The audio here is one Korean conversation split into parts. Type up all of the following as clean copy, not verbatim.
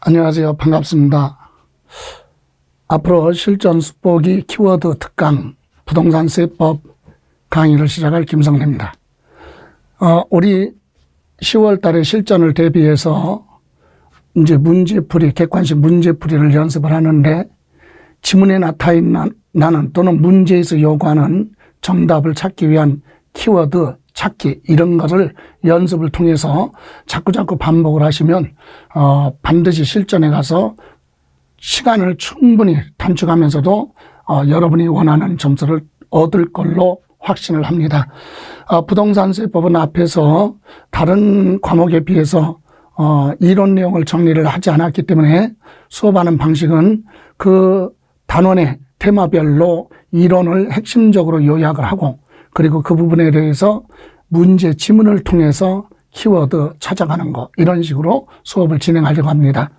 안녕하세요. 반갑습니다. 앞으로 실전 숙보기 키워드 특강 부동산세법 강의를 시작할 김성래입니다. 우리 10월 달에 실전을 대비해서 이제 문제풀이, 객관식 문제풀이를 연습을 하는데 지문에 나타나는 또는 문제에서 요구하는 정답을 찾기 위한 키워드 찾기 이런 것을 연습을 통해서 자꾸 반복을 하시면 반드시 실전에 가서 시간을 충분히 단축하면서도 여러분이 원하는 점수를 얻을 걸로 확신을 합니다. 부동산세법은 앞에서 다른 과목에 비해서 이론 내용을 정리를 하지 않았기 때문에 수업하는 방식은 그 단원의 테마별로 이론을 핵심적으로 요약을 하고 그리고 그 부분에 대해서 문제 지문을 통해서 키워드 찾아가는 거 이런 식으로 수업을 진행하려고 합니다.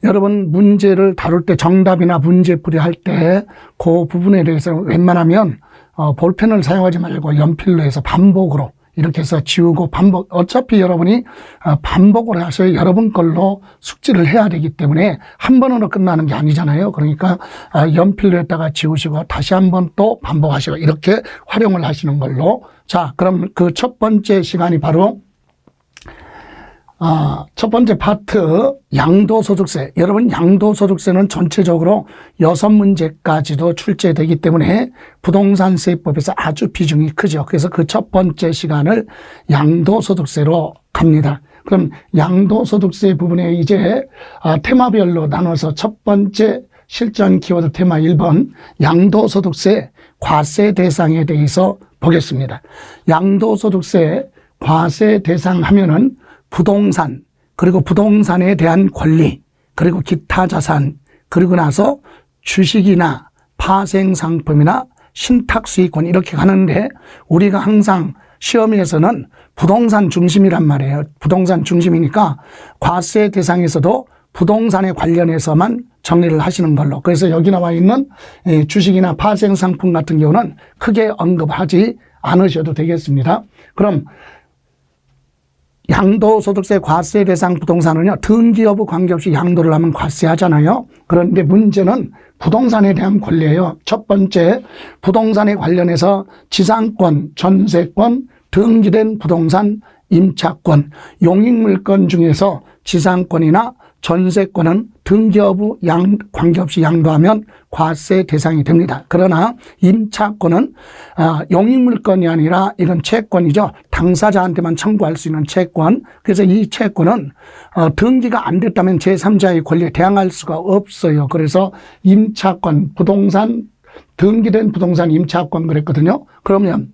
여러분 문제를 다룰 때 정답이나 문제풀이 할 때 그 부분에 대해서 웬만하면 볼펜을 사용하지 말고 연필로 해서 반복으로 이렇게 해서 지우고 반복, 어차피 여러분이 반복을 하셔야 여러분 걸로 숙지를 해야 되기 때문에 한 번으로 끝나는 게 아니잖아요. 그러니까 연필로 했다가 지우시고 다시 한 번 또 반복하시고 이렇게 활용을 하시는 걸로. 자, 그럼 그 첫 번째 시간이 바로 첫 번째 파트 양도소득세. 여러분 양도소득세는 전체적으로 6문제까지도 출제되기 때문에 부동산세법에서 아주 비중이 크죠. 그래서 그 첫 번째 시간을 양도소득세로 갑니다. 그럼 양도소득세 부분에 이제 테마별로 나눠서 첫 번째 실전 키워드 테마 1번 양도소득세 과세 대상에 대해서 보겠습니다. 양도소득세 과세 대상 하면은 부동산, 그리고 부동산에 대한 권리, 그리고 기타 자산, 그리고 나서 주식이나 파생상품이나 신탁수익권 이렇게 가는데 우리가 항상 시험에서는 부동산 중심이란 말이에요. 부동산 중심이니까 과세 대상에서도 부동산에 관련해서만 정리를 하시는 걸로. 그래서 여기 나와 있는 주식이나 파생상품 같은 경우는 크게 언급하지 않으셔도 되겠습니다. 그럼 양도소득세 과세 대상 부동산은요, 등기 여부 관계없이 양도를 하면 과세하잖아요. 그런데 문제는 부동산에 대한 권리예요. 첫 번째, 부동산에 관련해서 지상권, 전세권, 등기된 부동산, 임차권, 용익물권 중에서 지상권이나 전세권은 등기 여부 관계없이 양도하면 과세 대상이 됩니다. 그러나 임차권은 용익물권이 아니라 이건 채권이죠. 당사자한테만 청구할 수 있는 채권. 그래서 이 채권은 등기가 안 됐다면 제3자의 권리에 대항할 수가 없어요. 그래서 임차권, 부동산, 등기된 부동산 임차권 그랬거든요. 그러면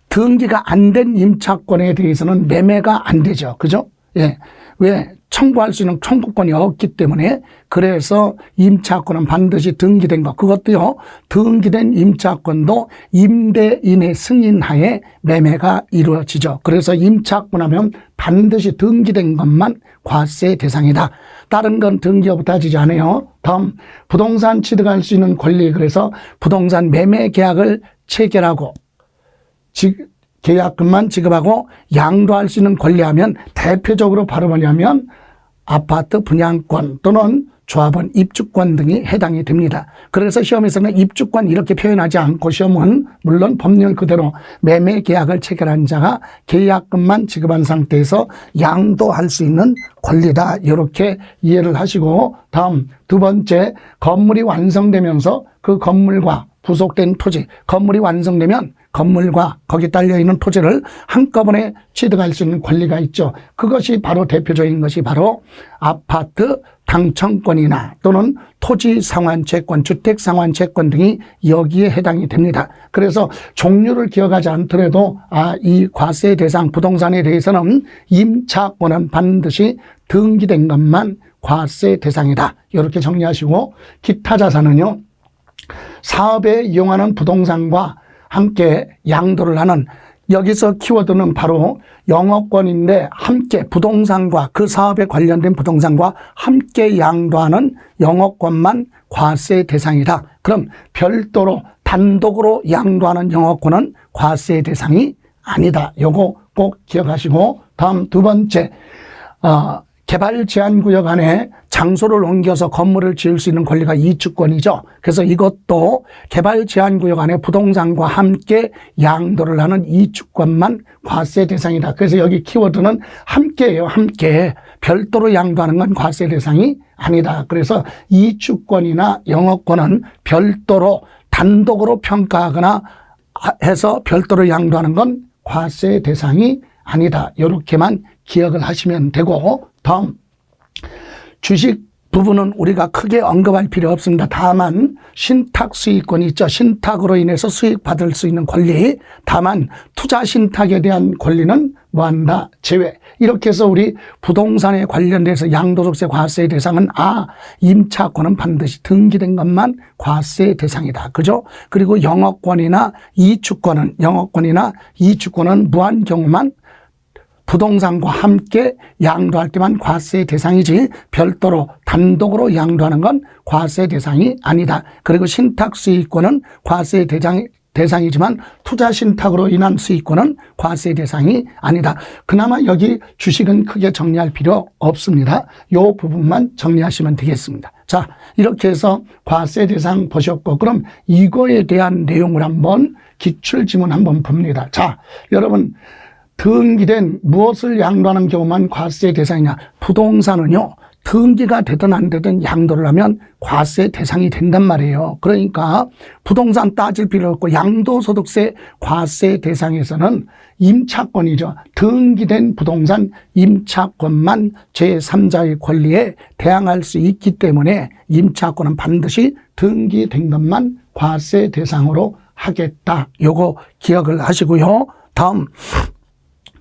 등기가 안 된 임차권에 대해서는 매매가 안 되죠. 그죠? 예. 왜? 청구할 수 있는 청구권이 없기 때문에. 그래서 임차권은 반드시 등기된 것. 그것도요, 등기된 임차권도 임대인의 승인하에 매매가 이루어지죠. 그래서 임차권 하면 반드시 등기된 것만 과세 대상이다. 다른 건 등기 여부 따지지 않아요. 다음, 부동산 취득할 수 있는 권리. 그래서 부동산 매매 계약을 체결하고 계약금만 지급하고 양도할 수 있는 권리하면 대표적으로 바로 뭐냐면 아파트 분양권 또는 조합원 입주권 등이 해당이 됩니다. 그래서 시험에서는 입주권 이렇게 표현하지 않고 시험은 물론 법률 그대로 매매 계약을 체결한 자가 계약금만 지급한 상태에서 양도할 수 있는 권리다. 이렇게 이해를 하시고 다음 두 번째, 건물이 완성되면서 그 건물과 부속된 토지, 건물이 완성되면 건물과 거기 딸려있는 토지를 한꺼번에 취득할 수 있는 권리가 있죠. 그것이 바로 대표적인 것이 바로 아파트 당첨권이나 또는 토지 상환채권, 주택 상환채권 등이 여기에 해당이 됩니다. 그래서 종류를 기억하지 않더라도 이 과세 대상 부동산에 대해서는 임차권은 반드시 등기된 것만 과세 대상이다. 이렇게 정리하시고 기타 자산은요, 사업에 이용하는 부동산과 함께 양도를 하는, 여기서 키워드는 바로 영업권인데 함께 부동산과 그 사업에 관련된 부동산과 함께 양도하는 영업권만 과세 대상이다. 그럼 별도로 단독으로 양도하는 영업권은 과세 대상이 아니다. 요거 꼭 기억하시고 다음 두 번째, 개발 제한 구역 안에 장소를 옮겨서 건물을 지을 수 있는 권리가 이주권이죠. 그래서 이것도 개발 제한 구역 안에 부동산과 함께 양도를 하는 이주권만 과세 대상이다. 그래서 여기 키워드는 함께예요. 함께. 별도로 양도하는 건 과세 대상이 아니다. 그래서 이주권이나 영업권은 별도로 단독으로 평가하거나 해서 별도로 양도하는 건 과세 대상이 아니다. 이렇게만 기억을 하시면 되고, 다음 주식 부분은 우리가 크게 언급할 필요 없습니다. 다만 신탁 수익권이 있죠. 신탁으로 인해서 수익 받을 수 있는 권리, 다만 투자 신탁에 대한 권리는 무한다 제외. 이렇게 해서 우리 부동산에 관련돼서 양도소득세 과세 대상은 임차권은 반드시 등기된 것만 과세 대상이다. 그죠? 그리고 영업권이나 이주권은 무한 경우만 부동산과 함께 양도할 때만 과세 대상이지 별도로 단독으로 양도하는 건 과세 대상이 아니다. 그리고 신탁 수익권은 과세 대상이지만 투자 신탁으로 인한 수익권은 과세 대상이 아니다. 그나마 여기 주식은 크게 정리할 필요 없습니다. 이 부분만 정리하시면 되겠습니다. 자, 이렇게 해서 과세 대상 보셨고, 그럼 이거에 대한 내용을 한번 기출지문 한번 봅니다. 자, 여러분, 등기된 무엇을 양도하는 경우만 과세 대상이냐? 부동산은요, 등기가 되든 안 되든 양도를 하면 과세 대상이 된단 말이에요. 그러니까 부동산 따질 필요 없고 양도소득세 과세 대상에서는 임차권이죠. 등기된 부동산 임차권만 제3자의 권리에 대항할 수 있기 때문에 임차권은 반드시 등기된 것만 과세 대상으로 하겠다. 요거 기억을 하시고요. 다음,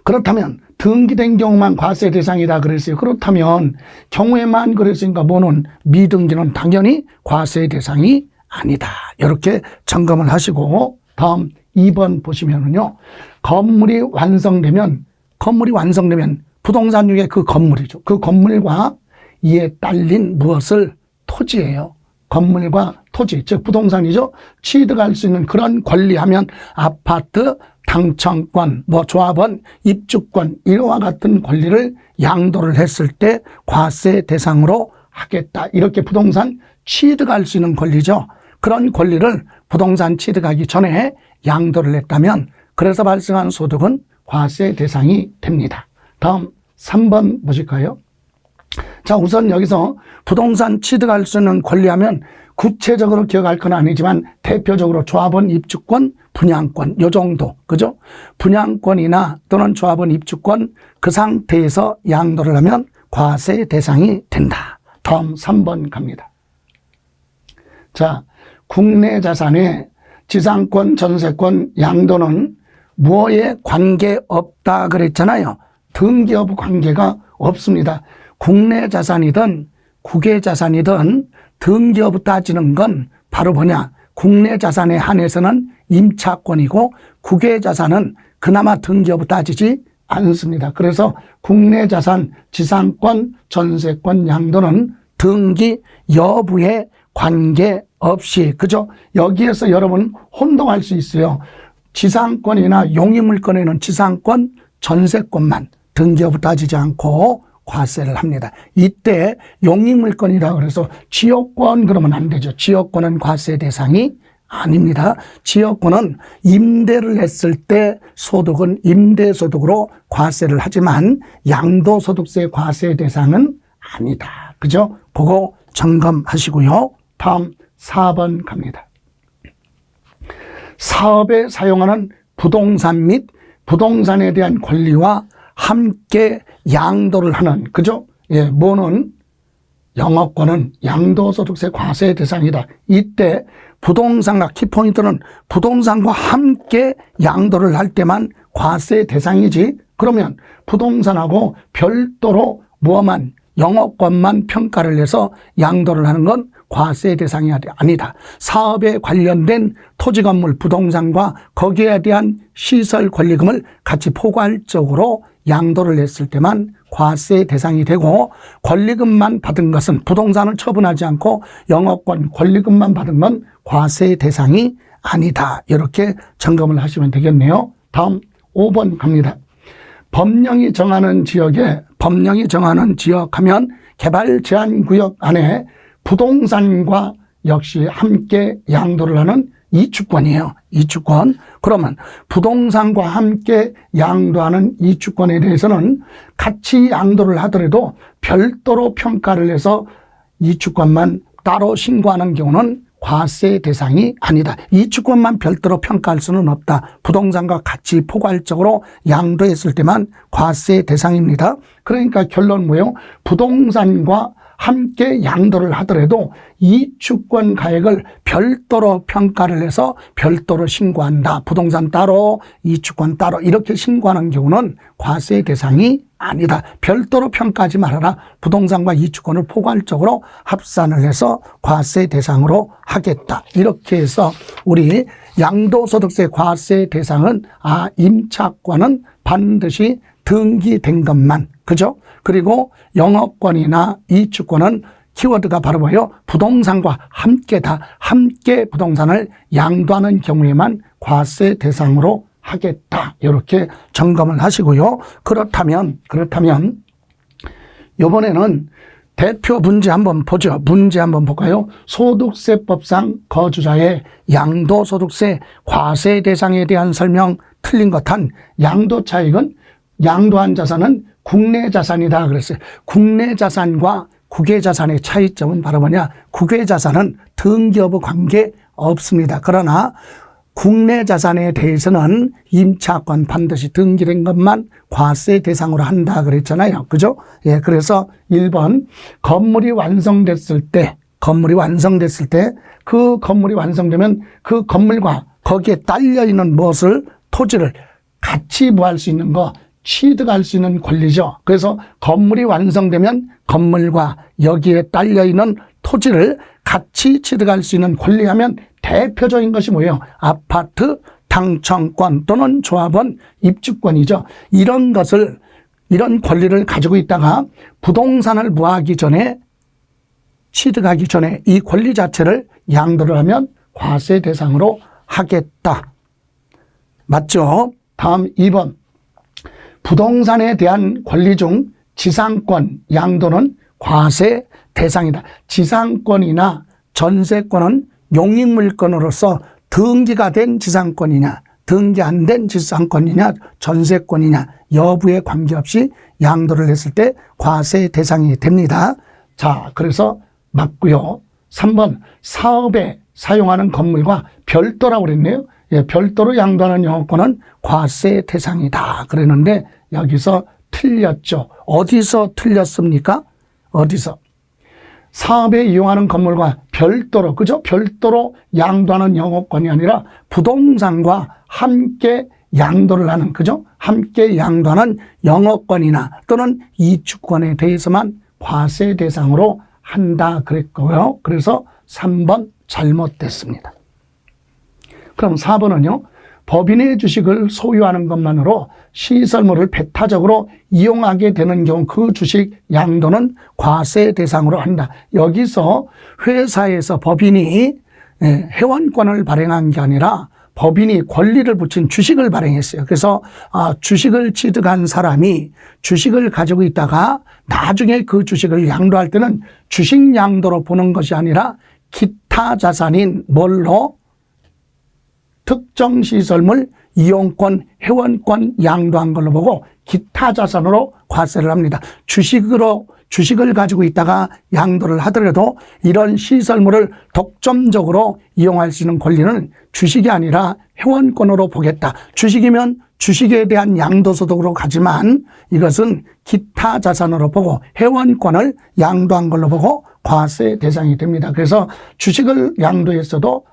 그렇다면 등기된 경우만 과세 대상이다 그랬어요. 그렇다면 경우에만 그랬으니까 뭐는 미등기는 당연히 과세 대상이 아니다. 이렇게 점검을 하시고, 다음 2번 보시면은요. 건물이 완성되면 부동산 중에 그 건물이죠. 그 건물과 이에 딸린 무엇을? 토지예요. 건물과 토지, 즉 부동산이죠. 취득할 수 있는 그런 권리하면 아파트, 당첨권, 조합원, 입주권 이와 같은 권리를 양도를 했을 때 과세 대상으로 하겠다. 이렇게 부동산 취득할 수 있는 권리죠. 그런 권리를 부동산 취득하기 전에 양도를 했다면 그래서 발생한 소득은 과세 대상이 됩니다. 다음 3번 보실까요? 자, 우선 여기서 부동산 취득할 수 있는 권리하면 구체적으로 기억할 건 아니지만 대표적으로 조합원 입주권, 분양권 요 정도, 그죠? 분양권이나 또는 조합원 입주권 그 상태에서 양도를 하면 과세 대상이 된다. 다음 3번 갑니다. 자, 국내 자산의 지상권, 전세권 양도는 무엇에 관계없다 그랬잖아요. 등기 여부 관계가 없습니다. 국내 자산이든 국외 자산이든 등기 여부 따지는 건 바로 뭐냐? 국내 자산에 한해서는 임차권이고 국외 자산은 그나마 등기 여부 따지지 않습니다. 그래서 국내 자산, 지상권, 전세권 양도는 등기 여부에 관계없이, 그죠? 여기에서 여러분 혼동할 수 있어요. 지상권이나 용의물권에는 지상권, 전세권만 등기 여부 따지지 않고 과세를 합니다. 이때 용의물권이라고 해서 지역권 그러면 안 되죠. 지역권은 과세 대상이 아닙니다. 지역권은 임대를 했을 때 소득은 임대소득으로 과세를 하지만 양도소득세 과세 대상은 아니다. 그죠? 그거 점검하시고요. 다음 4번 갑니다. 사업에 사용하는 부동산 및 부동산에 대한 권리와 함께 양도를 하는, 그죠? 예, 뭐는 영업권은 양도소득세 과세 대상이다. 이때 부동산과 키포인트는 부동산과 함께 양도를 할 때만 과세 대상이지, 그러면 부동산하고 별도로 뭐만 영업권만 평가를 해서 양도를 하는 건 과세 대상이 아니다. 사업에 관련된 토지 건물 부동산과 거기에 대한 시설 권리금을 같이 포괄적으로 양도를 했을 때만 과세 대상이 되고, 권리금만 받은 것은 부동산을 처분하지 않고 영업권 권리금만 받은 건 과세 대상이 아니다. 이렇게 점검을 하시면 되겠네요. 다음 5번 갑니다. 법령이 정하는 지역에 법령이 정하는 지역하면 개발 제한 구역 안에 부동산과 역시 함께 양도를 하는 이주권이에요. 이주권. 그러면 부동산과 함께 양도하는 이주권에 대해서는 같이 양도를 하더라도 별도로 평가를 해서 이주권만 따로 신고하는 경우는 과세 대상이 아니다. 이주권만 별도로 평가할 수는 없다. 부동산과 같이 포괄적으로 양도했을 때만 과세 대상입니다. 그러니까 결론 뭐예요? 부동산과 함께 양도를 하더라도 이주권 가액을 별도로 평가를 해서 별도로 신고한다. 부동산 따로, 이주권 따로 이렇게 신고하는 경우는 과세 대상이 아니다. 별도로 평가하지 말아라. 부동산과 이주권을 포괄적으로 합산을 해서 과세 대상으로 하겠다. 이렇게 해서 우리 양도소득세 과세 대상은 임차권은 반드시 등기된 것만, 그죠? 그리고 영업권이나 이주권은 키워드가 바로 뭐예요? 부동산과 함께다. 함께 부동산을 양도하는 경우에만 과세 대상으로 하겠다. 이렇게 점검을 하시고요. 그렇다면 이번에는 대표 문제 한번 보죠. 문제 한번 볼까요? 소득세법상 거주자의 양도소득세 과세 대상에 대한 설명 틀린 것 한 양도 차익은 양도한 자산은 국내 자산이다 그랬어요. 국내 자산과 국외 자산의 차이점은 바로 뭐냐? 국외 자산은 등기 여부 관계 없습니다. 그러나 국내 자산에 대해서는 임차권 반드시 등기된 것만 과세 대상으로 한다 그랬잖아요. 그죠? 예, 그래서 1번 건물이 완성됐을 때 그 건물이 완성되면 그 건물과 거기에 딸려 있는 무엇을 토지를 같이 뭐할 수 있는 거 취득할 수 있는 권리죠. 그래서 건물이 완성되면 건물과 여기에 딸려 있는 토지를 같이 취득할 수 있는 권리하면 대표적인 것이 뭐예요? 아파트 당첨권 또는 조합원 입주권이죠. 이런 권리를 가지고 있다가 부동산을 뭐하기 전에 취득하기 전에 이 권리 자체를 양도를 하면 과세 대상으로 하겠다. 맞죠? 다음 2번. 부동산에 대한 권리 중 지상권 양도는 과세 대상이다. 지상권이나 전세권은 용익물권으로서 등기가 된 지상권이냐 등기 안 된 지상권이냐 전세권이냐 여부에 관계없이 양도를 했을 때 과세 대상이 됩니다. 자, 그래서 맞고요. 3번 사업에 사용하는 건물과 별도라고 그랬네요. 예, 별도로 양도하는 영업권은 과세 대상이다 그랬는데 여기서 틀렸죠. 어디서 틀렸습니까? 어디서? 사업에 이용하는 건물과 별도로, 그죠? 별도로 양도하는 영업권이 아니라 부동산과 함께 양도를 하는, 그죠? 함께 양도하는 영업권이나 또는 이주권에 대해서만 과세 대상으로 한다 그랬고요. 그래서 3번 잘못됐습니다. 그럼 4번은요. 법인의 주식을 소유하는 것만으로 시설물을 배타적으로 이용하게 되는 경우 그 주식 양도는 과세 대상으로 한다. 여기서 회사에서 법인이 회원권을 발행한 게 아니라 법인이 권리를 붙인 주식을 발행했어요. 그래서 주식을 취득한 사람이 주식을 가지고 있다가 나중에 그 주식을 양도할 때는 주식 양도로 보는 것이 아니라 기타 자산인 뭘로? 특정 시설물 이용권, 회원권 양도한 걸로 보고 기타 자산으로 과세를 합니다. 주식을 가지고 있다가 양도를 하더라도 이런 시설물을 독점적으로 이용할 수 있는 권리는 주식이 아니라 회원권으로 보겠다. 주식이면 주식에 대한 양도소득으로 가지만 이것은 기타 자산으로 보고 회원권을 양도한 걸로 보고 과세 대상이 됩니다. 그래서 주식을 양도했어도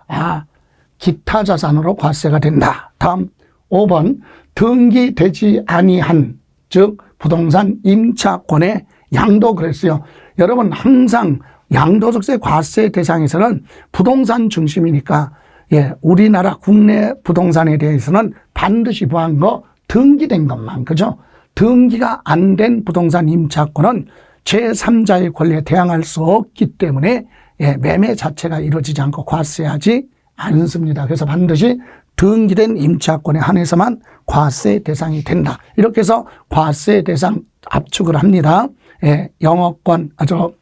기타 자산으로 과세가 된다. 다음 5번 등기되지 아니한 즉 부동산 임차권의 양도 그랬어요. 여러분 항상 양도소득세 과세 대상에서는 부동산 중심이니까 우리나라 국내 부동산에 대해서는 반드시 보한 거 등기된 것만, 그죠? 등기가 안 된 부동산 임차권은 제3자의 권리에 대항할 수 없기 때문에 매매 자체가 이루어지지 않고 과세하지 않습니다. 그래서 반드시 등기된 임차권에 한해서만 과세 대상이 된다. 이렇게 해서 과세 대상 압축을 합니다. 예, 영업권하고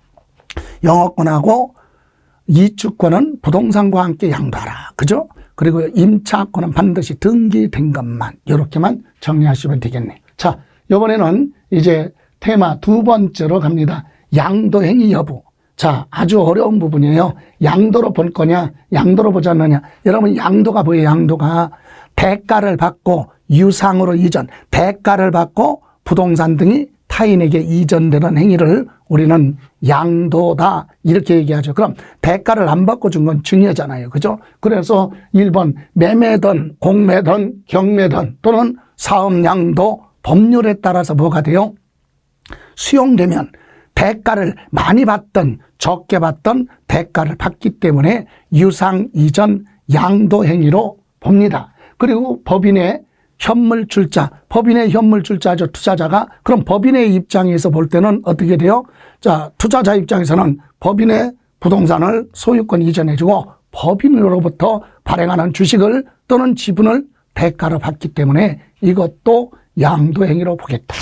이주권은 부동산과 함께 양도하라. 그죠? 그리고 임차권은 반드시 등기된 것만, 이렇게만 정리하시면 되겠네요. 자, 이번에는 이제 테마 두 번째로 갑니다. 양도행위 여부. 자, 아주 어려운 부분이에요. 양도로 볼 거냐, 양도로 보지 않느냐. 여러분, 양도가 뭐예요? 양도가 대가를 받고 유상으로 이전, 대가를 받고 부동산 등이 타인에게 이전되는 행위를 우리는 양도다, 이렇게 얘기하죠. 그럼 대가를 안 받고 준 건 증여잖아요. 그죠? 그래서 1번 매매든 공매든 경매든 또는 사업양도 법률에 따라서 뭐가 돼요? 수용되면 대가를 많이 받든 적게 받든 대가를 받기 때문에 유상 이전 양도 행위로 봅니다. 그리고 법인의 현물 출자, 법인의 현물 출자죠. 투자자가. 그럼 법인의 입장에서 볼 때는 어떻게 돼요? 자, 투자자 입장에서는 법인의 부동산을 소유권 이전해주고 법인으로부터 발행하는 주식을 또는 지분을 대가로 받기 때문에 이것도 양도행위로 보겠다.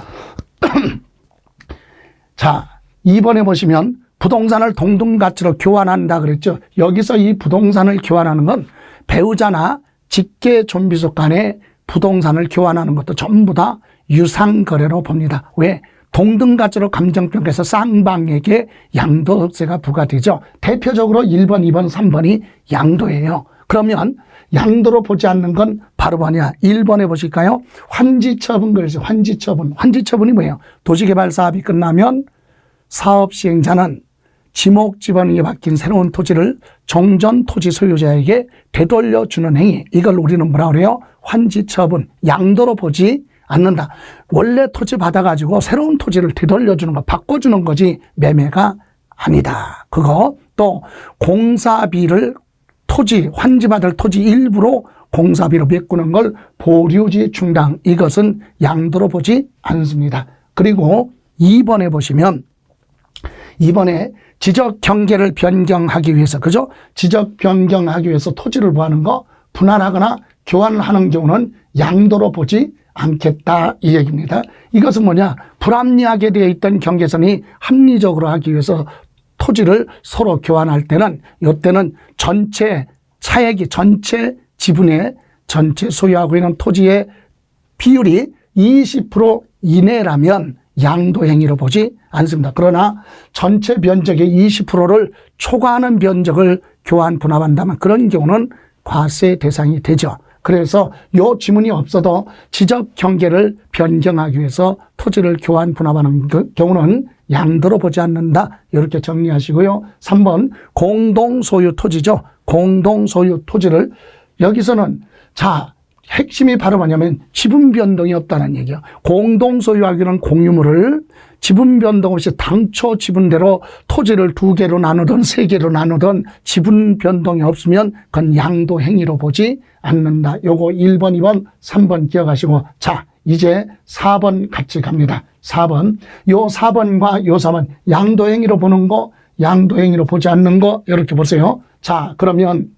자, 2번에 보시면 부동산을 동등가치로 교환한다 그랬죠. 여기서 이 부동산을 교환하는 건 배우자나 직계 존비속 간에 부동산을 교환하는 것도 전부 다 유상거래로 봅니다. 왜? 동등가치로 감정평가해서 쌍방에게 양도세가 부과되죠. 대표적으로 1번, 2번, 3번이 양도예요. 그러면 양도로 보지 않는 건 바로 뭐냐? 1번에 보실까요? 환지처분 그러죠. 환지처분. 환지처분이 뭐예요? 도시개발 사업이 끝나면 사업 시행자는 지목지번이 바뀐 새로운 토지를 종전 토지 소유자에게 되돌려주는 행위. 이걸 우리는 뭐라 그래요? 환지처분. 양도로 보지 않는다. 원래 토지 받아가지고 새로운 토지를 되돌려주는 거, 바꿔주는 거지 매매가 아니다. 그거 또 공사비를 토지, 환지받을 토지 일부로 공사비로 메꾸는 걸 보류지 충당. 이것은 양도로 보지 않습니다. 그리고 2번에 보시면 이번에 지적 경계를 변경하기 위해서, 그죠? 지적 변경하기 위해서 토지를 구하는 거, 분할하거나 교환을 하는 경우는 양도로 보지 않겠다, 이 얘기입니다. 이것은 뭐냐? 불합리하게 되어 있던 경계선이 합리적으로 하기 위해서 토지를 서로 교환할 때는, 이때는 전체 차액이 전체 지분의 전체 소유하고 있는 토지의 비율이 20% 이내라면 양도행위로 보지 않습니다. 그러나 전체 면적의 20%를 초과하는 면적을 교환 분할한다면 그런 경우는 과세 대상이 되죠. 그래서 이 지문이 없어도 지적 경계를 변경하기 위해서 토지를 교환 분할하는 경우는 양도로 보지 않는다. 이렇게 정리하시고요. 3번 공동소유 토지죠. 공동소유 토지를 여기서는 자 핵심이 바로 뭐냐면 지분 변동이 없다는 얘기예요. 공동 소유하기는 공유물을 지분 변동 없이 당초 지분대로 토지를 2개로 나누든 3개로 나누든 지분 변동이 없으면 그건 양도 행위로 보지 않는다. 요거 1번, 2번, 3번 기억하시고 자, 이제 4번 같이 갑니다. 4번. 요 4번과 요 3번 양도 행위로 보는 거, 양도 행위로 보지 않는 거 이렇게 보세요. 자, 그러면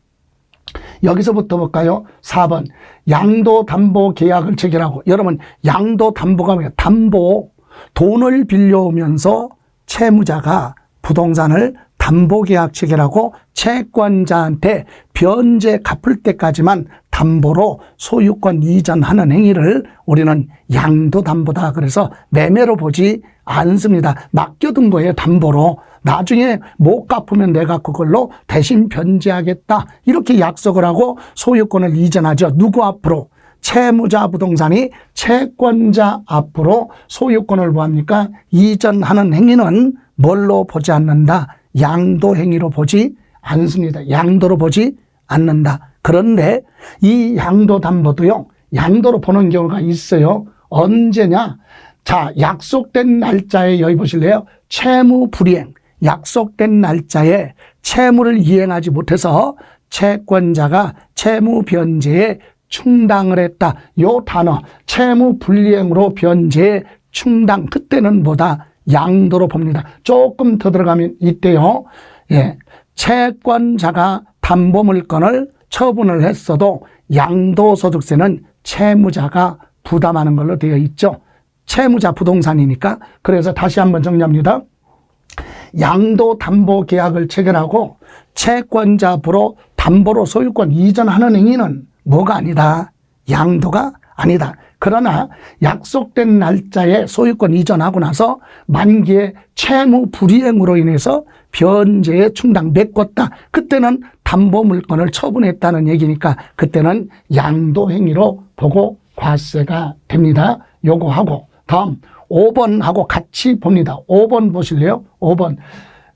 여기서부터 볼까요? 4번. 양도담보 계약을 체결하고. 여러분, 양도담보가 뭐예요? 담보, 돈을 빌려오면서 채무자가 부동산을 담보계약 체결하고 채권자한테 변제 갚을 때까지만 담보로 소유권 이전하는 행위를 우리는 양도담보다. 그래서 매매로 보지 않습니다. 맡겨둔 거예요, 담보로. 나중에 못 갚으면 내가 그걸로 대신 변제하겠다. 이렇게 약속을 하고 소유권을 이전하죠. 누구 앞으로? 채무자 부동산이 채권자 앞으로 소유권을 뭐합니까? 이전하는 행위는 뭘로 보지 않는다? 양도 행위로 보지 않습니다. 양도로 보지 않는다. 그런데 이 양도 담보도요, 양도로 보는 경우가 있어요. 언제냐? 자, 약속된 날짜에 여기 보실래요? 채무 불이행. 약속된 날짜에 채무를 이행하지 못해서 채권자가 채무 변제에 충당을 했다. 요 단어, 채무 불이행으로 변제에 충당. 그때는 뭐다? 양도로 봅니다. 조금 더 들어가면 이때요. 예. 채권자가 담보물건을 처분을 했어도 양도소득세는 채무자가 부담하는 걸로 되어 있죠. 채무자 부동산이니까. 그래서 다시 한번 정리합니다. 양도담보계약을 체결하고 채권자부로 담보로 소유권 이전하는 행위는 뭐가 아니다? 양도가 아니다. 그러나 약속된 날짜에 소유권 이전하고 나서 만기에 채무 불이행으로 인해서 변제의 충당 메꿨다. 그때는 담보 물건을 처분했다는 얘기니까 그때는 양도 행위로 보고 과세가 됩니다. 요거 하고 다음 5번하고 같이 봅니다. 5번 보실래요? 5번.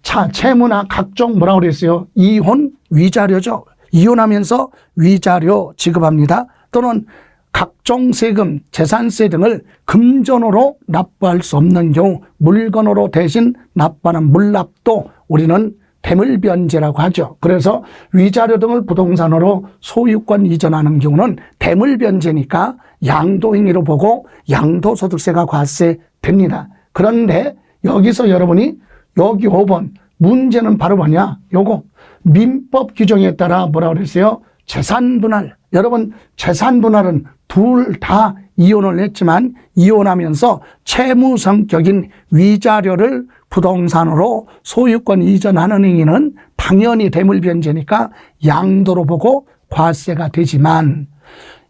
자, 채무나 각종 뭐라고 그랬어요? 이혼 위자료죠. 이혼하면서 위자료 지급합니다. 또는 각종 세금, 재산세 등을 금전으로 납부할 수 없는 경우 물건으로 대신 납부하는 물납도 우리는 대물변제라고 하죠. 그래서 위자료 등을 부동산으로 소유권 이전하는 경우는 대물변제니까 양도행위로 보고 양도소득세가 과세됩니다. 그런데 여기서 여러분이 여기 5번 문제는 바로 뭐냐? 요거 민법 규정에 따라 뭐라고 그랬어요? 재산분할. 여러분 재산분할은 둘 다 이혼을 했지만 이혼하면서 채무 성격인 위자료를 부동산으로 소유권 이전하는 행위는 당연히 대물변제니까 양도로 보고 과세가 되지만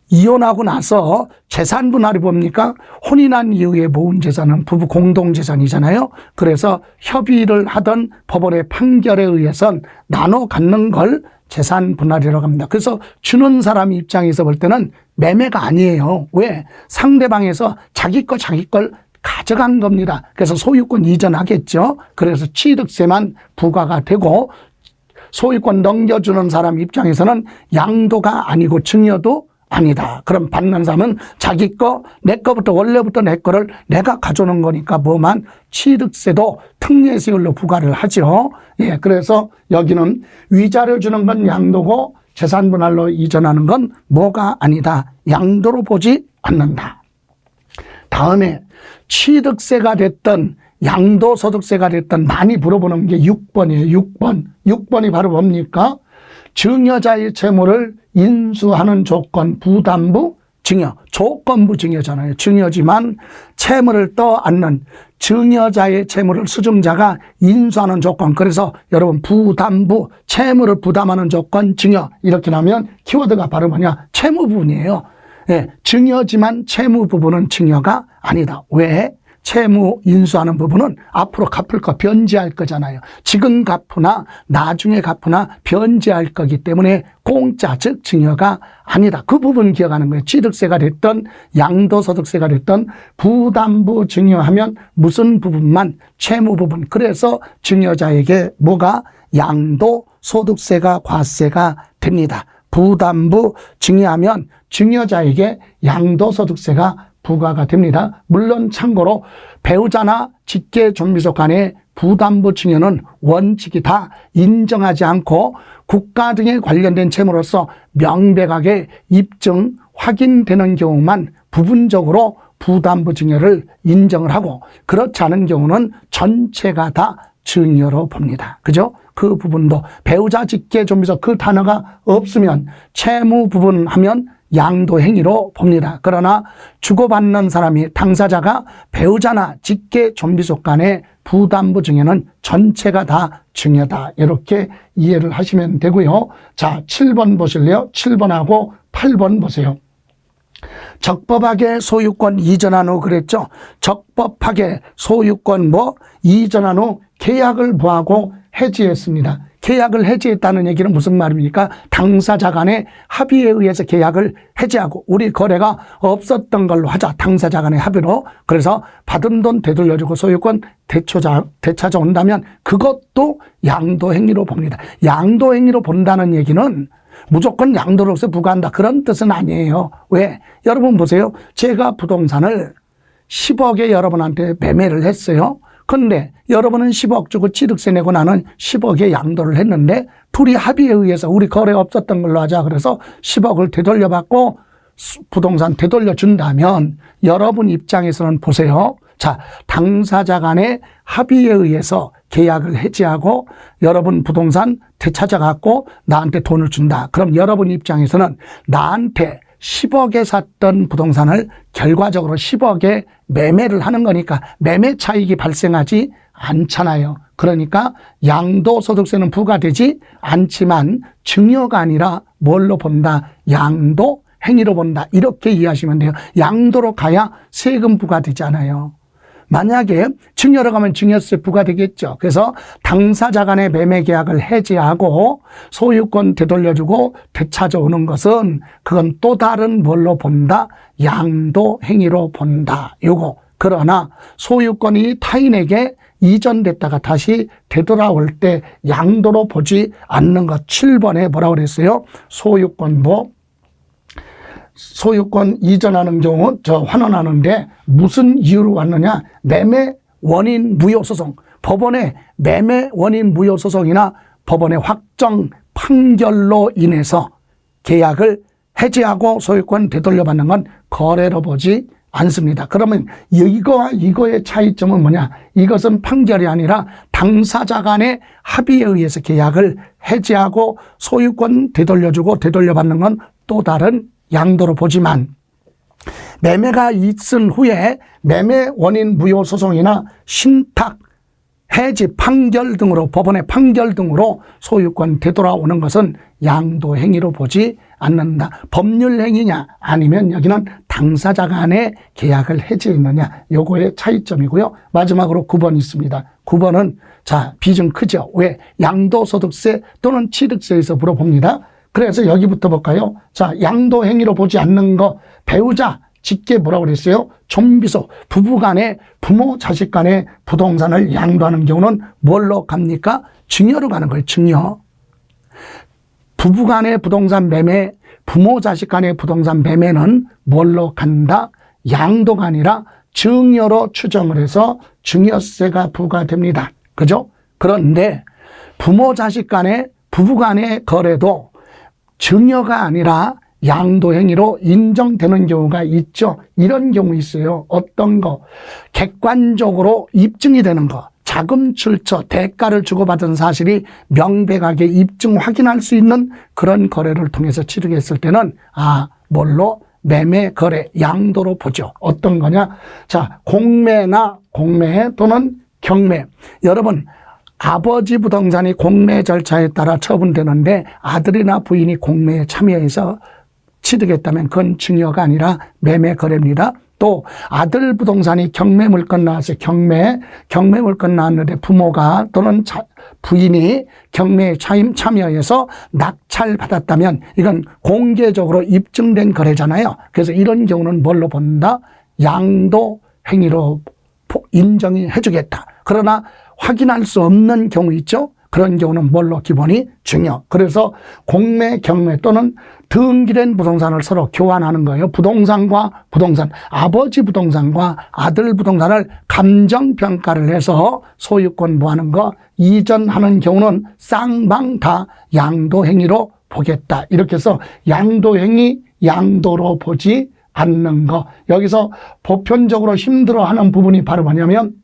이혼하고 나서 재산분할이 뭡니까? 혼인한 이후에 모은 재산은 부부 공동재산이잖아요. 그래서 협의를 하던 법원의 판결에 의해선 나눠 갖는 걸 재산분할이라고 합니다. 그래서 주는 사람 입장에서 볼 때는 매매가 아니에요. 왜? 상대방에서 자기 걸 가져간 겁니다. 그래서 소유권 이전하겠죠. 그래서 취득세만 부과가 되고 소유권 넘겨주는 사람 입장에서는 양도가 아니고 증여도 아니다. 그럼 받는 사람은 자기 거, 내 거부터 원래부터 내 거를 내가 가져오는 거니까 뭐만 취득세도 특례세율로 부과를 하죠. 예, 그래서 여기는 위자료 주는 건 양도고 재산분할로 이전하는 건 뭐가 아니다. 양도로 보지 않는다. 다음에 취득세가 됐던 양도소득세가 됐던 많이 물어보는 게 6번이에요. 6번. 6번이 바로 뭡니까? 증여자의 채무를 인수하는 조건 부담부 증여. 조건부 증여잖아요. 증여지만 채무를 떠안는 증여자의 채무를 수증자가 인수하는 조건. 그래서 여러분 부담부 채무를 부담하는 조건 증여 이렇게 나면 키워드가 바로 뭐냐? 채무 부분이에요. 예, 증여지만 채무 부분은 증여가 아니다. 왜? 채무 인수하는 부분은 앞으로 갚을 거 변제할 거잖아요. 지금 갚으나 나중에 갚으나 변제할 거기 때문에 공짜 즉 증여가 아니다. 그 부분 기억하는 거예요. 취득세가 됐던 양도소득세가 됐던 부담부 증여하면 무슨 부분만 채무 부분. 그래서 증여자에게 뭐가 양도소득세가 과세가 됩니다. 부담부 증여하면 증여자에게 양도소득세가 부과가 됩니다. 물론 참고로 배우자나 직계존비속 간의 부담부 증여는 원칙이 다 인정하지 않고 국가 등에 관련된 채무로서 명백하게 입증, 확인되는 경우만 부분적으로 부담부 증여를 인정을 하고 그렇지 않은 경우는 전체가 다 증여로 봅니다. 그죠? 그 부분도 배우자 직계존비속 그 단어가 없으면 채무 부분 하면 양도 행위로 봅니다. 그러나 주고받는 사람이 당사자가 배우자나 직계 존비속 간의 부담부 증여는 전체가 다 증여다. 이렇게 이해를 하시면 되고요. 자, 7번 보실래요? 7번하고 8번 보세요. 적법하게 소유권 이전한 후 그랬죠. 적법하게 소유권 이전한 후 계약을 뭐하고 해지했습니다. 계약을 해지했다는 얘기는 무슨 말입니까? 당사자 간의 합의에 의해서 계약을 해지하고 우리 거래가 없었던 걸로 하자. 당사자 간의 합의로. 그래서 받은 돈 되돌려주고 소유권 되찾아온다면 그것도 양도행위로 봅니다. 양도행위로 본다는 얘기는 무조건 양도로서 부과한다. 그런 뜻은 아니에요. 왜? 여러분 보세요. 제가 부동산을 10억에 여러분한테 매매를 했어요. 그런데 여러분은 10억 주고 취득세 내고 나는 10억에 양도를 했는데 둘이 합의에 의해서 우리 거래 없었던 걸로 하자. 그래서 10억을 되돌려받고 부동산 되돌려준다면 여러분 입장에서는 보세요. 자, 당사자 간의 합의에 의해서 계약을 해지하고 여러분 부동산 되찾아갖고 나한테 돈을 준다. 그럼 여러분 입장에서는 나한테 10억에 샀던 부동산을 결과적으로 10억에 매매를 하는 거니까 매매 차익이 발생하지 않잖아요. 그러니까 양도소득세는 부과되지 않지만 증여가 아니라 뭘로 본다? 양도 행위로 본다. 이렇게 이해하시면 돼요. 양도로 가야 세금 부과되지 않아요. 만약에 증여로 가면 증여세 부과되겠죠. 그래서 당사자 간의 매매 계약을 해지하고 소유권 되돌려주고 되찾아오는 것은 그건 또 다른 뭘로 본다? 양도 행위로 본다. 요거. 그러나 소유권이 타인에게 이전됐다가 다시 되돌아올 때 양도로 보지 않는 것. 7번에 뭐라고 그랬어요? 소유권 이전하는 경우 환원하는데 무슨 이유로 왔느냐? 매매 원인 무효 소송. 법원의 매매 원인 무효 소송이나 법원의 확정 판결로 인해서 계약을 해지하고 소유권 되돌려받는 건 거래로 보지 않습니다. 그러면 이거와 이거의 차이점은 뭐냐? 이것은 판결이 아니라 당사자 간의 합의에 의해서 계약을 해지하고 소유권 되돌려주고 되돌려받는 건 또 다른 양도로 보지만 매매가 있은 후에 매매 원인 무효 소송이나 신탁, 해지 판결 등으로 법원의 판결 등으로 소유권 되돌아오는 것은 양도 행위로 보지 않는다. 법률 행위냐 아니면 여기는 당사자 간의 계약을 해지했느냐 요거의 차이점이고요. 마지막으로 9번 있습니다. 9번은 비중 크죠. 왜? 양도소득세 또는 취득세에서 물어봅니다. 그래서 여기부터 볼까요? 양도 행위로 보지 않는 거 배우자 직계 뭐라고 그랬어요? 좀비소. 부부 간에 부모 자식 간에 부동산을 양도하는 경우는 뭘로 갑니까? 증여로 가는 거예요. 증여. 부부 간의 부동산 매매, 부모 자식 간의 부동산 매매는 뭘로 간다? 양도가 아니라 증여로 추정을 해서 증여세가 부과됩니다. 그죠? 그런데 부모 자식 간의 부부 간의 거래도 증여가 아니라 양도 행위로 인정되는 경우가 있죠. 이런 경우 있어요. 어떤 거? 객관적으로 입증이 되는 거. 자금 출처, 대가를 주고받은 사실이 명백하게 입증 확인할 수 있는 그런 거래를 통해서 치르겠을 때는 뭘로? 매매, 거래, 양도로 보죠. 어떤 거냐? 공매나 공매 또는 경매. 여러분, 아버지 부동산이 공매 절차에 따라 처분되는데 아들이나 부인이 공매에 참여해서 취득했다면 그건 증여가 아니라 매매 거래입니다. 또 아들 부동산이 경매 물건 나왔어요. 경매 물건 나왔는데 부모가 또는 부인이 경매에 참여해서 낙찰 받았다면 이건 공개적으로 입증된 거래잖아요. 그래서 이런 경우는 뭘로 본다? 양도 행위로 인정이 해주겠다. 그러나 확인할 수 없는 경우 있죠. 그런 경우는 뭘로? 기본이 증여. 그래서 공매, 경매 또는 등기된 부동산을 서로 교환하는 거예요. 부동산과 부동산, 아버지 부동산과 아들 부동산을 감정평가를 해서 소유권 뭐하는 거 이전하는 경우는 쌍방 다 양도행위로 보겠다. 이렇게 해서 양도행위, 양도로 보지 않는 거. 여기서 보편적으로 힘들어하는 부분이 바로 뭐냐면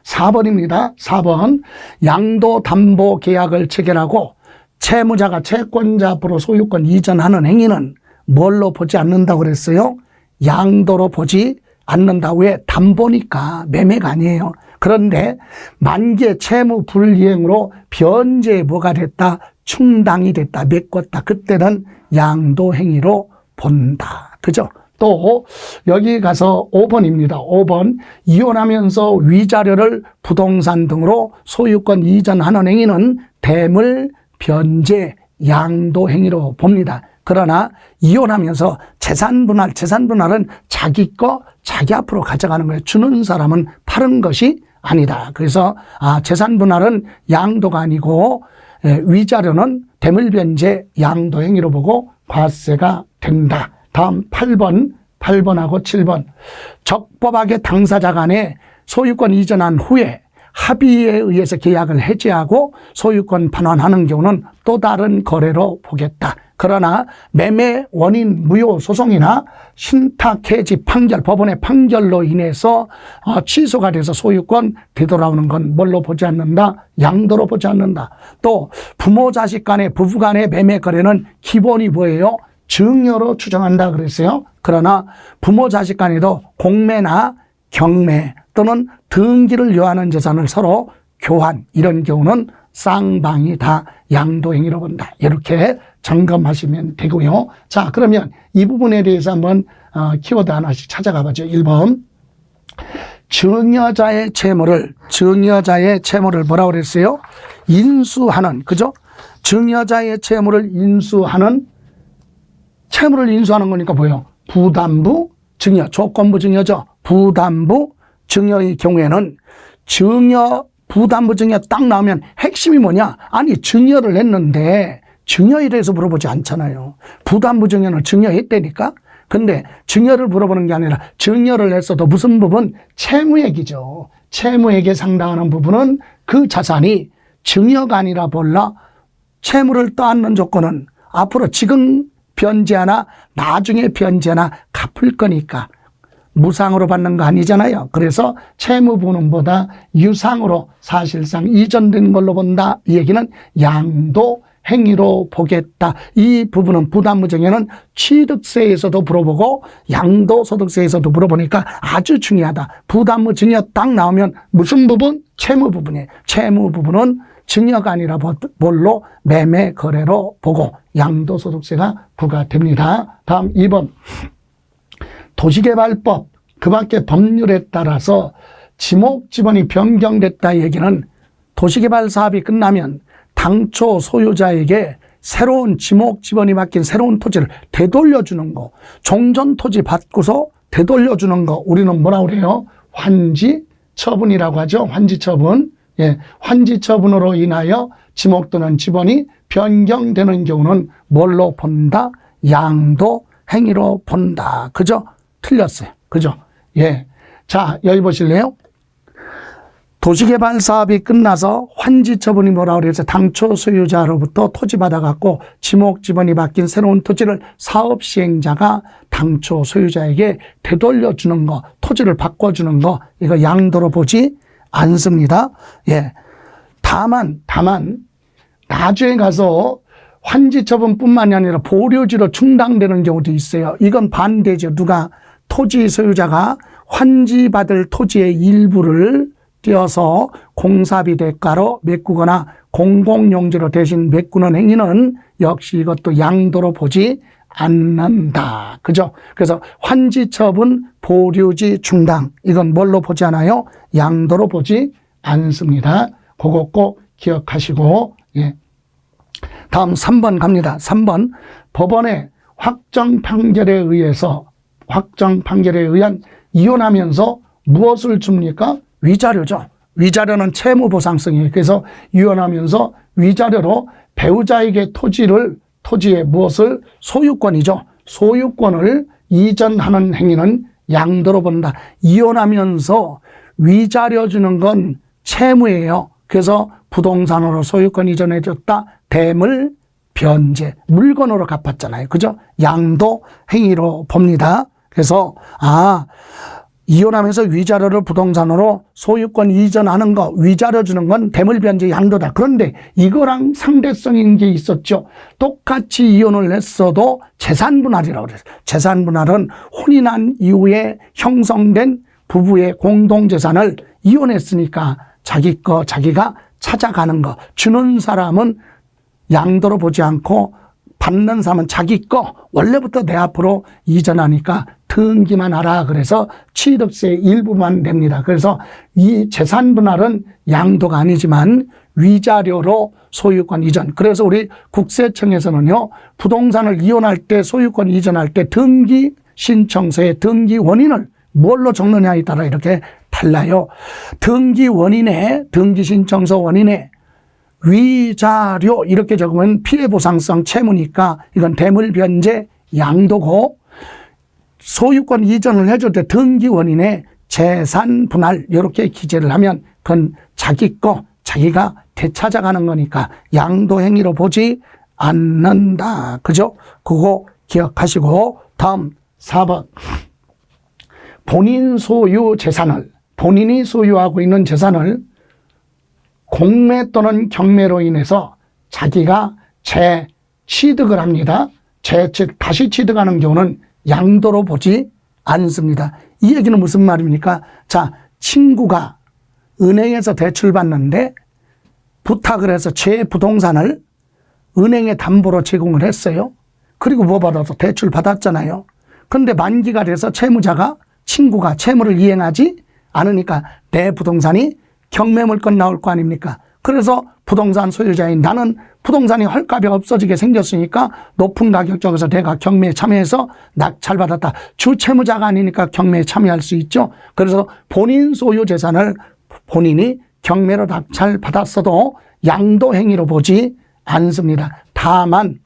4번입니다. 4번. 양도담보 계약을 체결하고 채무자가 채권자 앞으로 소유권 이전하는 행위는 뭘로 보지 않는다고 그랬어요? 양도로 보지 않는다. 왜? 담보니까 매매가 아니에요. 그런데 만기의 채무 불이행으로 변제에 뭐가 됐다? 충당이 됐다. 메꿨다. 그때는 양도 행위로 본다. 그죠? 또 여기 가서 5번입니다. 5번. 이혼하면서 위자료를 부동산 등으로 소유권 이전하는 행위는 대물 변제 양도 행위로 봅니다. 그러나 이혼하면서 재산분할은 자기 거 자기 앞으로 가져가는 거예요. 주는 사람은 파는 것이 아니다. 그래서 재산분할은 양도가 아니고 위자료는 대물변제 양도 행위로 보고 과세가 된다. 다음 8번하고 7번. 적법하게 당사자 간에 소유권 이전한 후에 합의에 의해서 계약을 해지하고 소유권 반환하는 경우는 또 다른 거래로 보겠다. 그러나 매매 원인 무효 소송이나 신탁 해지 판결, 법원의 판결로 인해서 취소가 돼서 소유권 되돌아오는 건 뭘로 보지 않는다? 양도로 보지 않는다. 또 부모 자식 간의 부부 간의 매매 거래는 기본이 뭐예요? 증여로 추정한다 그랬어요. 그러나 부모 자식 간에도 공매나 경매 또는 등기를 요하는 재산을 서로 교환, 이런 경우는 쌍방이 다 양도행위로 본다. 이렇게 점검하시면 되고요. 자, 그러면 이 부분에 대해서 한번 키워드 하나씩 찾아가 보죠. 1번. 증여자의 채무를 뭐라고 그랬어요? 인수하는, 그죠? 증여자의 채무를 인수하는 거니까 뭐예요? 부담부 증여, 조건부 증여죠. 부담부 증여의 경우에는 부담부 증여 딱 나오면 핵심이 뭐냐? 아니, 증여를 했는데 증여에 대해서 물어보지 않잖아요. 부담부 증여는 증여했다니까? 근데 증여를 물어보는 게 아니라 증여를 했어도 무슨 부분? 채무액이죠. 채무액에 상당하는 부분은 그 자산이 증여가 아니라 볼라 채무를 떠안는 조건은 앞으로 지금 변제하나 나중에 변제하나 갚을 거니까 무상으로 받는 거 아니잖아요. 그래서 채무 부분보다 유상으로 사실상 이전된 걸로 본다. 이 얘기는 양도 행위로 보겠다. 이 부분은 부담부 증여는 취득세에서도 물어보고 양도소득세에서도 물어보니까 아주 중요하다. 부담부 증여 딱 나오면 무슨 부분? 채무 부분이에요. 채무 부분은 증여가 아니라 뭘로? 매매 거래로 보고 양도소득세가 부과됩니다. 다음 2번. 도시개발법 그 밖에 법률에 따라서 지목지번이 변경됐다 얘기는 도시개발 사업이 끝나면 당초 소유자에게 새로운 지목지번이 맡긴 새로운 토지를 되돌려주는 거, 종전 토지 받고서 되돌려주는 거 우리는 뭐라고 그래요? 환지처분이라고 하죠. 환지처분. 예, 환지처분으로 인하여 지목 또는 지번이 변경되는 경우는 뭘로 본다? 양도 행위로 본다. 그죠? 틀렸어요. 그죠? 예. 자, 여기 보실래요? 도시개발 사업이 끝나서 환지처분이 뭐라고 그래서 당초 소유자로부터 토지 받아갖고 지목지번이 바뀐 새로운 토지를 사업시행자가 당초 소유자에게 되돌려주는 거, 토지를 바꿔주는 거, 이거 양도로 보지 않습니다. 예. 다만, 나중에 가서 환지처분뿐만이 아니라 보류지로 충당되는 경우도 있어요. 이건 반대죠. 누가? 토지 소유자가 환지받을 토지의 일부를 떼어서 공사비 대가로 메꾸거나 공공용지로 대신 메꾸는 행위는 역시 이것도 양도로 보지 않는다. 그죠? 그래서 환지처분, 보류지 충당, 이건 뭘로 보지 않아요? 양도로 보지 않습니다. 그거 꼭 기억하시고, 예. 다음 3번 갑니다. 3번. 법원의 확정 판결에 의한 이혼하면서 무엇을 줍니까? 위자료죠. 위자료는 채무보상성이에요. 그래서 이혼하면서 위자료로 배우자에게 토지의 무엇을? 소유권이죠. 소유권을 이전하는 행위는 양도로 본다. 이혼하면서 위자료 주는 건 채무예요. 그래서 부동산으로 소유권 이전해 줬다. 대물 변제, 물건으로 갚았잖아요. 그죠? 양도 행위로 봅니다. 그래서 이혼하면서 위자료를 부동산으로 소유권 이전하는 거, 위자료 주는 건 대물 변제 양도다. 그런데 이거랑 상대성인 게 있었죠. 똑같이 이혼을 했어도 재산 분할이라고 그랬어요. 재산 분할은 혼인한 이후에 형성된 부부의 공동 재산을 이혼했으니까 자기 거 자기가 찾아가는 거, 주는 사람은 양도로 보지 않고 받는 사람은 자기 거 원래부터 내 앞으로 이전하니까 등기만 하라. 그래서 취득세 일부만 냅니다. 그래서 이 재산 분할은 양도가 아니지만 위자료로 소유권 이전. 그래서 우리 국세청에서는요, 부동산을 이혼할 때, 소유권 이전할 때 등기 신청서에 등기 원인을 뭘로 적느냐에 따라 이렇게 달라요. 등기 신청서 원인에 위자료 이렇게 적으면 피해보상성 채무니까 이건 대물변제 양도고, 소유권 이전을 해줄 때 등기 원인에 재산 분할 이렇게 기재를 하면 그건 자기 거 자기가 되찾아가는 거니까 양도 행위로 보지 않는다. 그죠? 그거 기억하시고, 다음 4번. 본인이 소유하고 있는 재산을 공매 또는 경매로 인해서 자기가 재취득을 합니다. 다시 취득하는 경우는 양도로 보지 않습니다. 이 얘기는 무슨 말입니까? 자, 친구가 은행에서 대출받는데 부탁을 해서 제 부동산을 은행에 담보로 제공을 했어요. 그리고 뭐 받아서 대출 받았잖아요. 그런데 만기가 돼서 채무자가 친구가 채무를 이행하지 않으니까 내 부동산이 경매물건 나올 거 아닙니까? 그래서 부동산 소유자인 나는 부동산이 헐값이 없어지게 생겼으니까 높은 가격 적어서 내가 경매에 참여해서 낙찰받았다. 주 채무자가 아니니까 경매에 참여할 수 있죠. 그래서 본인 소유 재산을 본인이 경매로 낙찰받았어도 양도행위로 보지 않습니다. 다만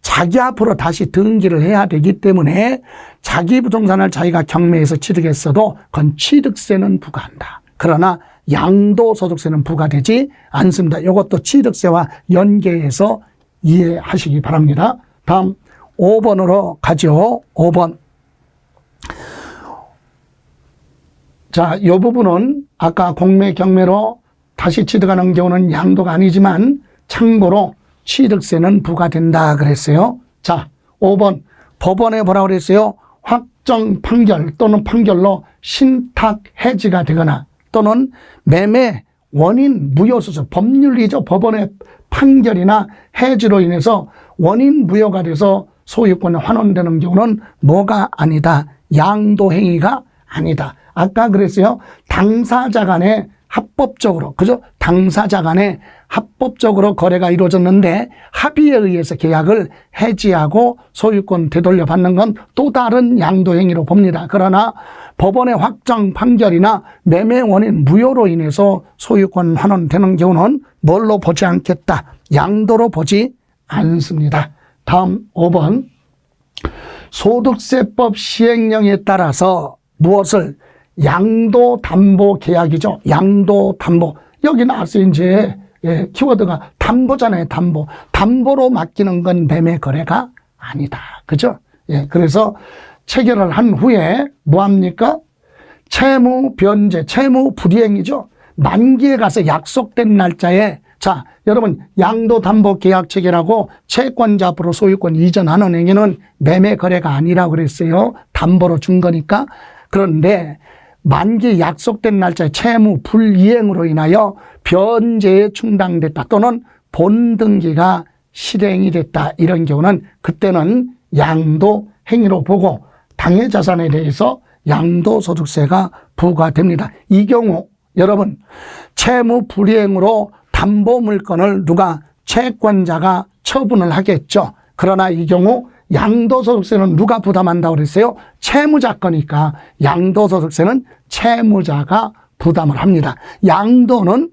자기 앞으로 다시 등기를 해야 되기 때문에 자기 부동산을 자기가 경매에서 취득했어도 그건 취득세는 부과한다. 그러나 양도소득세는 부과되지 않습니다. 이것도 취득세와 연계해서 이해하시기 바랍니다. 다음 5번으로 가죠. 5번. 자, 이 부분은 아까 공매, 경매로 다시 취득하는 경우는 양도가 아니지만 참고로 취득세는 부과된다 그랬어요. 자, 5번. 법원에 뭐라고 그랬어요? 확정 판결 또는 판결로 신탁 해지가 되거나 또는 매매 원인 무효소송, 법률이죠. 법원의 판결이나 해지로 인해서 원인 무효가 돼서 소유권이 환원되는 경우는 뭐가 아니다? 양도행위가 아니다. 아까 그랬어요. 당사자 간에 합법적으로, 그죠? 당사자 간에 합법적으로 거래가 이루어졌는데 합의에 의해서 계약을 해지하고 소유권 되돌려 받는 건 또 다른 양도행위로 봅니다. 그러나 법원의 확정 판결이나 매매 원인 무효로 인해서 소유권 환원되는 경우는 뭘로 보지 않겠다? 양도로 보지 않습니다. 다음 5번. 소득세법 시행령에 따라서 무엇을? 양도담보 계약이죠. 양도담보. 여기 나왔어요. 이제 키워드가 담보잖아요. 담보. 담보로 맡기는 건 매매 거래가 아니다. 그죠? 그래서 체결을 한 후에 뭐합니까? 채무 변제, 채무 불이행이죠. 만기에 가서 약속된 날짜에 자, 여러분 양도담보 계약 체결하고 채권자 앞으로 소유권 이전하는 행위는 매매 거래가 아니라고 그랬어요. 담보로 준 거니까. 그런데 만기 약속된 날짜에 채무 불이행으로 인하여 변제에 충당됐다 또는 본등기가 실행이 됐다. 이런 경우는 그때는 양도 행위로 보고 당해 자산에 대해서 양도소득세가 부과됩니다. 이 경우 여러분 채무 불이행으로 담보 물건을 누가 채권자가 처분을 하겠죠. 그러나 이 경우 양도소득세는 누가 부담한다고 그랬어요? 채무자 거니까 양도소득세는 채무자가 부담을 합니다. 양도는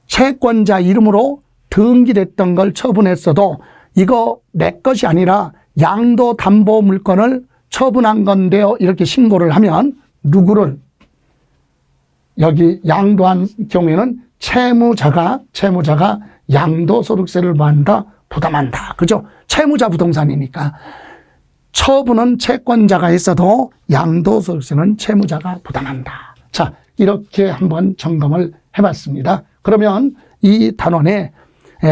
채권자 이름으로 등기됐던 걸 처분했어도 이거 내 것이 아니라 양도 담보 물건을 처분한 건데요. 이렇게 신고를 하면 누구를 여기 양도한 경우에는 채무자가 양도소득세를 부담한다. 그죠? 채무자 부동산이니까 처분은 채권자가 했어도 양도소득세는 채무자가 부담한다. 자, 이렇게 한번 점검을 해봤습니다. 그러면 이 단원의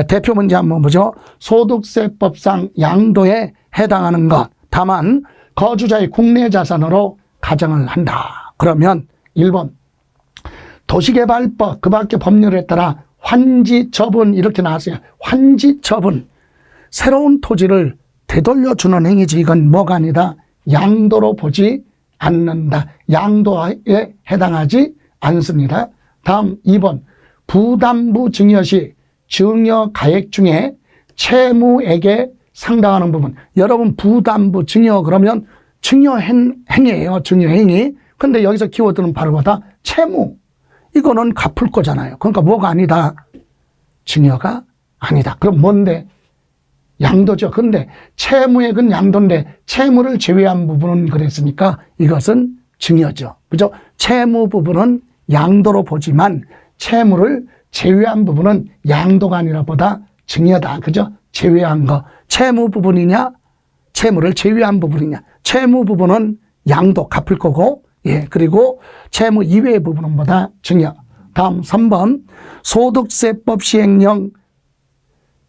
대표 문제 한번 보죠. 소득세법상 양도에 해당하는 것. 다만 거주자의 국내 자산으로 가정을 한다. 그러면 1번 도시개발법 그 밖에 법률에 따라 환지처분 이렇게 나왔어요. 환지처분. 새로운 토지를 되돌려주는 행위지. 이건 뭐가 아니다. 양도로 보지 않는다. 양도에 해당하지 않습니다. 다음 2번 부담부 증여 시 증여 가액 중에 채무액에 상당하는 부분. 여러분 부담부 증여 그러면 증여 행위예요. 증여 행위. 근데 여기서 키워드는 바로 뭐다? 채무. 이거는 갚을 거잖아요. 그러니까 뭐가 아니다? 증여가 아니다. 그럼 뭔데? 양도죠. 근데 채무액은 양도인데 채무를 제외한 부분은 그랬으니까 이것은 증여죠. 그죠? 채무 부분은 양도로 보지만 채무를 제외한 부분은 양도가 아니라 보다 증여다. 그죠? 제외한 거. 채무 부분이냐? 채무를 제외한 부분이냐? 채무 부분은 양도 갚을 거고 그리고 채무 이외의 부분은 보다 증여. 다음 3번 소득세법 시행령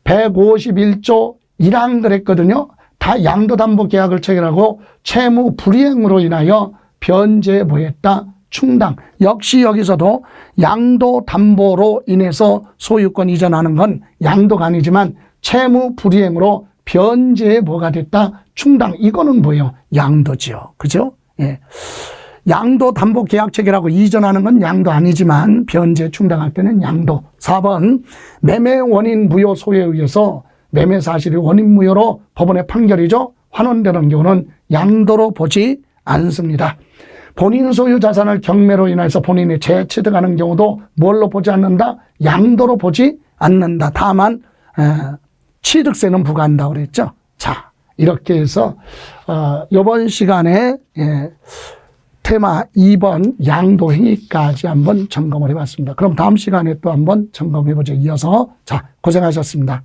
151조 1항 그랬거든요. 다 양도담보계약을 체결하고 채무 불이행으로 인하여 변제에 뭐했다? 충당. 역시 여기서도 양도담보로 인해서 소유권 이전하는 건 양도가 아니지만 채무 불이행으로 변제에 뭐가 됐다? 충당. 이거는 뭐예요? 양도지요. 그죠? 예. 양도담보계약 체결하고 이전하는 건 양도 아니지만 변제 충당할 때는 양도. 4번 매매 원인 무효 소요에 의해서 매매 사실이 원인 무효로 법원의 판결이죠. 환원되는 경우는 양도로 보지 않습니다. 본인 소유 자산을 경매로 인해서 본인이 재취득하는 경우도 뭘로 보지 않는다? 양도로 보지 않는다. 다만 취득세는 부과한다고 그랬죠. 자, 이렇게 해서 이번 시간에 테마 2번 양도행위까지 한번 점검을 해봤습니다. 그럼 다음 시간에 또 한번 점검해보죠. 이어서. 자, 고생하셨습니다.